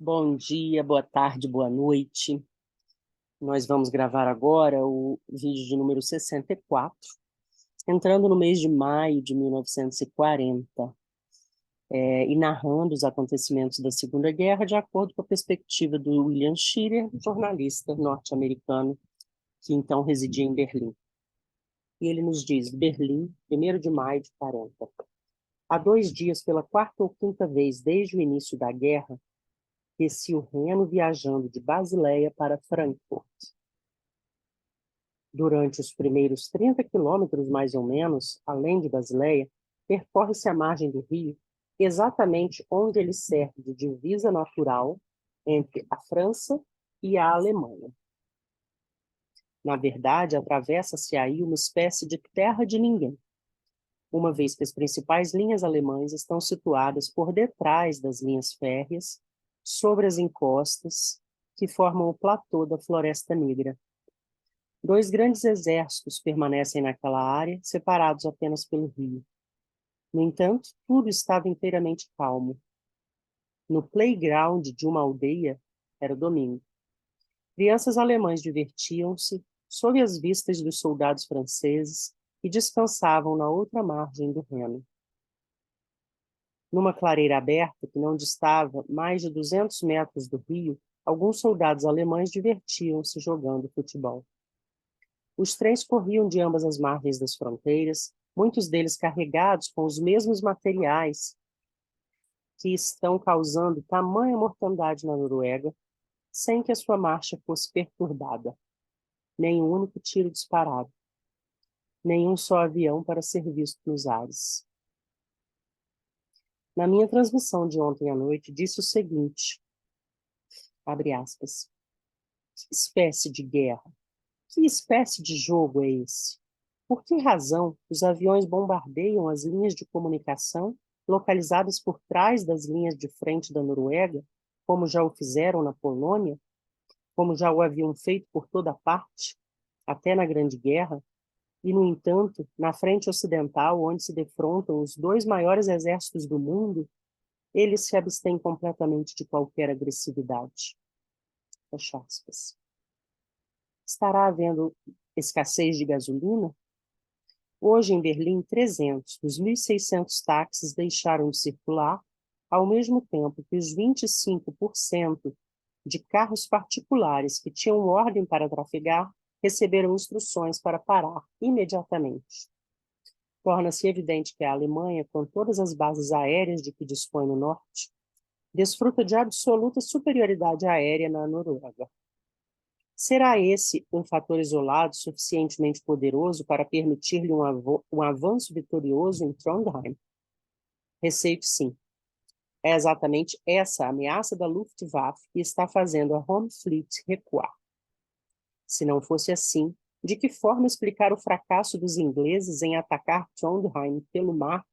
Bom dia, boa tarde, boa noite. Nós vamos gravar agora o vídeo de número 64, entrando no mês de maio de 1940, e narrando os acontecimentos da Segunda Guerra de acordo com a perspectiva do William Shirer, jornalista norte-americano, que então residia em Berlim. E ele nos diz: Berlim, 1º de maio de 40. Há 2 dias, pela 4ª ou 5ª vez desde o início da guerra, desci o Reno viajando de Basileia para Frankfurt. Durante os primeiros 30 quilômetros, mais ou menos, além de Basileia, percorre-se a margem do rio, exatamente onde ele serve de divisa natural entre a França e a Alemanha. Na verdade, atravessa-se aí uma espécie de terra de ninguém, uma vez que as principais linhas alemãs estão situadas por detrás das linhas férreas, sobre as encostas que formam o platô da Floresta Negra. 2 grandes exércitos permanecem naquela área, separados apenas pelo rio. No entanto, tudo estava inteiramente calmo. No playground de uma aldeia, era domingo. Crianças alemães divertiam-se sob as vistas dos soldados franceses e descansavam na outra margem do Reno. Numa clareira aberta, que não distava mais de 200 metros do rio, alguns soldados alemães divertiam-se jogando futebol. Os trens corriam de ambas as margens das fronteiras, muitos deles carregados com os mesmos materiais que estão causando tamanha mortandade na Noruega, sem que a sua marcha fosse perturbada. Nem um único tiro disparado. Nenhum só avião para ser visto nos ares. Na minha transmissão de ontem à noite, disse o seguinte, abre aspas, que espécie de guerra? Que espécie de jogo é esse? Por que razão os aviões bombardeiam as linhas de comunicação localizadas por trás das linhas de frente da Noruega, como já o fizeram na Polônia, como já o haviam feito por toda parte, até na Grande Guerra, e, no entanto, na frente ocidental, onde se defrontam os 2 maiores exércitos do mundo, eles se abstêm completamente de qualquer agressividade. Fecha aspas. Estará havendo escassez de gasolina? Hoje, em Berlim, 300 dos 1.600 táxis deixaram de circular, ao mesmo tempo que os 25% de carros particulares que tinham ordem para trafegar receberam instruções para parar imediatamente. Torna-se evidente que a Alemanha, com todas as bases aéreas de que dispõe no norte, desfruta de absoluta superioridade aérea na Noruega. Será esse um fator isolado suficientemente poderoso para permitir-lhe um avanço vitorioso em Trondheim? Receio que sim. É exatamente essa ameaça da Luftwaffe que está fazendo a Home Fleet recuar. Se não fosse assim, de que forma explicar o fracasso dos ingleses em atacar Trondheim pelo mar,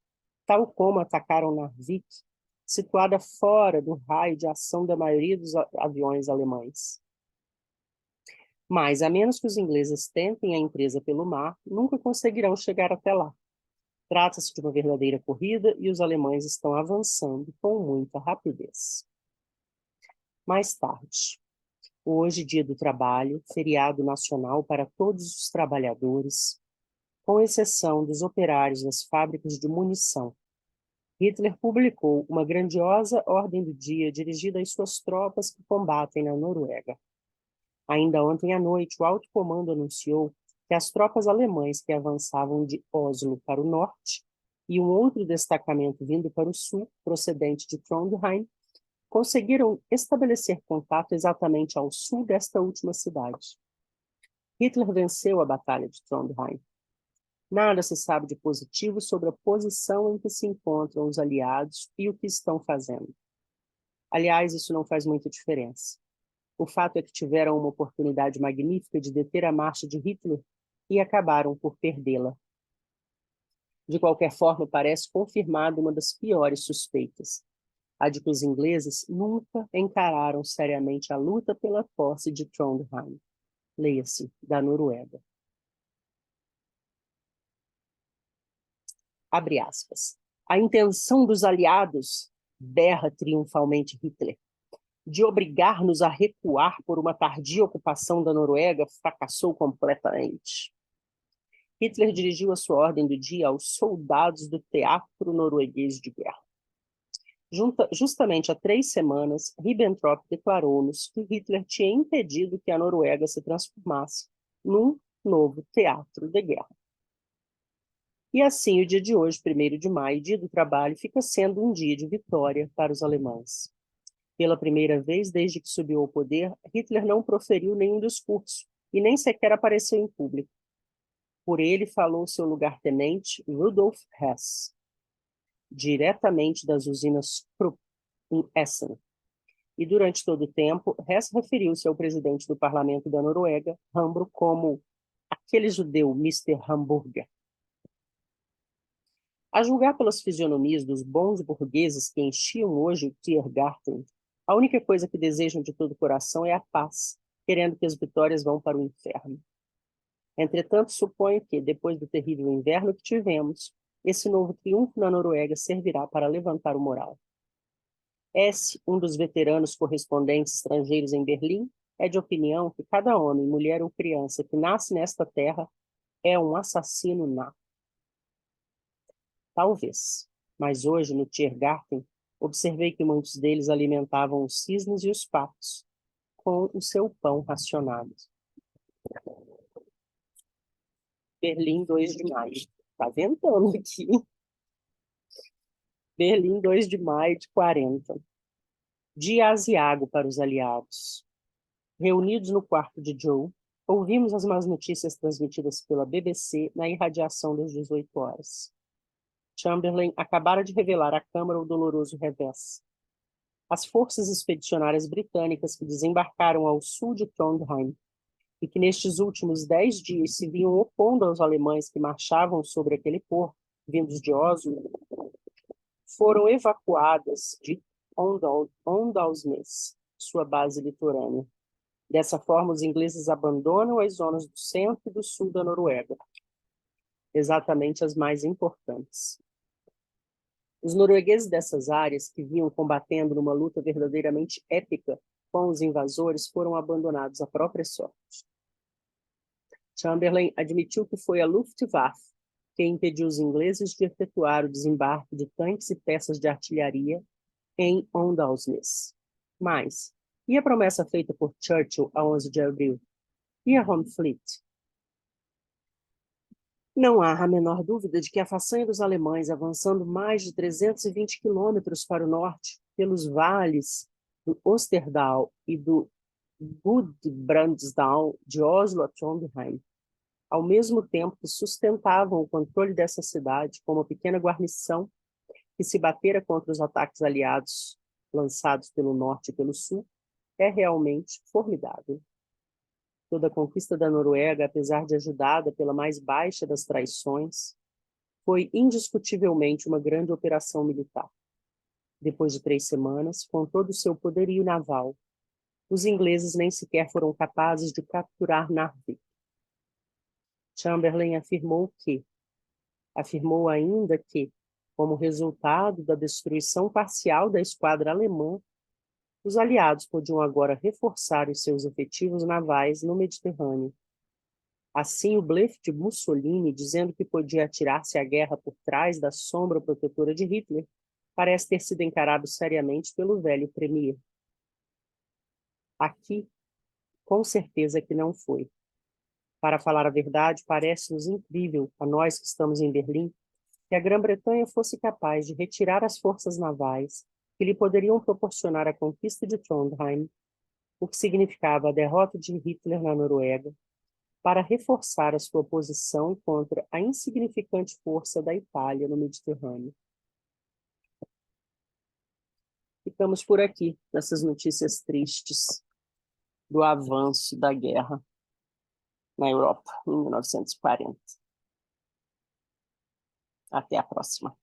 tal como atacaram Narvik, situada fora do raio de ação da maioria dos aviões alemães? Mas, a menos que os ingleses tentem a empresa pelo mar, nunca conseguirão chegar até lá. Trata-se de uma verdadeira corrida e os alemães estão avançando com muita rapidez. Mais tarde. Hoje, dia do trabalho, feriado nacional para todos os trabalhadores, com exceção dos operários das fábricas de munição. Hitler publicou uma grandiosa ordem do dia dirigida às suas tropas que combatem na Noruega. Ainda ontem à noite, o alto comando anunciou que as tropas alemãs que avançavam de Oslo para o norte e um outro destacamento vindo para o sul, procedente de Trondheim, conseguiram estabelecer contato exatamente ao sul desta última cidade. Hitler venceu a Batalha de Trondheim. Nada se sabe de positivo sobre a posição em que se encontram os aliados e o que estão fazendo. Aliás, isso não faz muita diferença. O fato é que tiveram uma oportunidade magnífica de deter a marcha de Hitler e acabaram por perdê-la. De qualquer forma, parece confirmada uma das piores suspeitas, a de que os ingleses nunca encararam seriamente a luta pela posse de Trondheim. Leia-se, da Noruega. Abre aspas. A intenção dos aliados, berra triunfalmente Hitler, de obrigar-nos a recuar por uma tardia ocupação da Noruega fracassou completamente. Hitler dirigiu a sua ordem do dia aos soldados do Teatro Norueguês de Guerra. Justamente há 3 semanas, Ribbentrop declarou-nos que Hitler tinha impedido que a Noruega se transformasse num novo teatro de guerra. E assim, o dia de hoje, 1º de maio, dia do trabalho, fica sendo um dia de vitória para os alemães. Pela primeira vez desde que subiu ao poder, Hitler não proferiu nenhum discurso e nem sequer apareceu em público. Por ele falou seu lugar-tenente, Rudolf Hess, diretamente das usinas Krupp, em Essen. E durante todo o tempo, Hess referiu-se ao presidente do parlamento da Noruega, Hambro, como aquele judeu Mr. Hamburger. A julgar pelas fisionomias dos bons burgueses que enchiam hoje o Tiergarten, a única coisa que desejam de todo o coração é a paz, querendo que as vitórias vão para o inferno. Entretanto, suponho que, depois do terrível inverno que tivemos, esse novo triunfo na Noruega servirá para levantar o moral. S., um dos veteranos correspondentes estrangeiros em Berlim, é de opinião que cada homem, mulher ou criança que nasce nesta terra é um assassino nato. Talvez, mas hoje, no Tiergarten, observei que muitos deles alimentavam os cisnes e os patos com o seu pão racionado. Berlim, 2 de maio. Tá ventando aqui. Berlim, 2 de maio de 40. Dia aziago para os aliados. Reunidos no quarto de Joe, ouvimos as más notícias transmitidas pela BBC na irradiação das 18 horas. Chamberlain acabara de revelar à Câmara o doloroso revés. As forças expedicionárias britânicas que desembarcaram ao sul de Trondheim e que nestes últimos 10 dias se vinham opondo aos alemães que marchavam sobre aquele porto, vindos de Oslo, foram evacuadas de Åndalsnes, sua base litorânea. Dessa forma, os ingleses abandonam as zonas do centro e do sul da Noruega, exatamente as mais importantes. Os noruegueses dessas áreas, que vinham combatendo numa luta verdadeiramente épica com os invasores, foram abandonados à própria sorte. Chamberlain admitiu que foi a Luftwaffe que impediu os ingleses de efetuar o desembarque de tanques e peças de artilharia em Åndalsnes. Mas, e a promessa feita por Churchill a 11 de abril? E a Home Fleet? Não há a menor dúvida de que a façanha dos alemães, avançando mais de 320 quilômetros para o norte, pelos vales do Osterdal e do Gudbrandsdal, de Oslo a Trondheim, ao mesmo tempo que sustentavam o controle dessa cidade como uma pequena guarnição que se batera contra os ataques aliados lançados pelo norte e pelo sul, é realmente formidável. Toda a conquista da Noruega, apesar de ajudada pela mais baixa das traições, foi indiscutivelmente uma grande operação militar. Depois de 3 semanas, com todo o seu poderio naval, os ingleses nem sequer foram capazes de capturar Narvik. Chamberlain afirmou ainda que, como resultado da destruição parcial da esquadra alemã, os aliados podiam agora reforçar os seus efetivos navais no Mediterrâneo. Assim, o blefe de Mussolini, dizendo que podia atirar-se à guerra por trás da sombra protetora de Hitler, parece ter sido encarado seriamente pelo velho premier. Aqui, com certeza que não foi. Para falar a verdade, parece-nos incrível, a nós que estamos em Berlim, que a Grã-Bretanha fosse capaz de retirar as forças navais que lhe poderiam proporcionar a conquista de Trondheim, o que significava a derrota de Hitler na Noruega, para reforçar a sua posição contra a insignificante força da Itália no Mediterrâneo. Ficamos por aqui, nessas notícias tristes do avanço da guerra na Europa, em 1940. Até a próxima.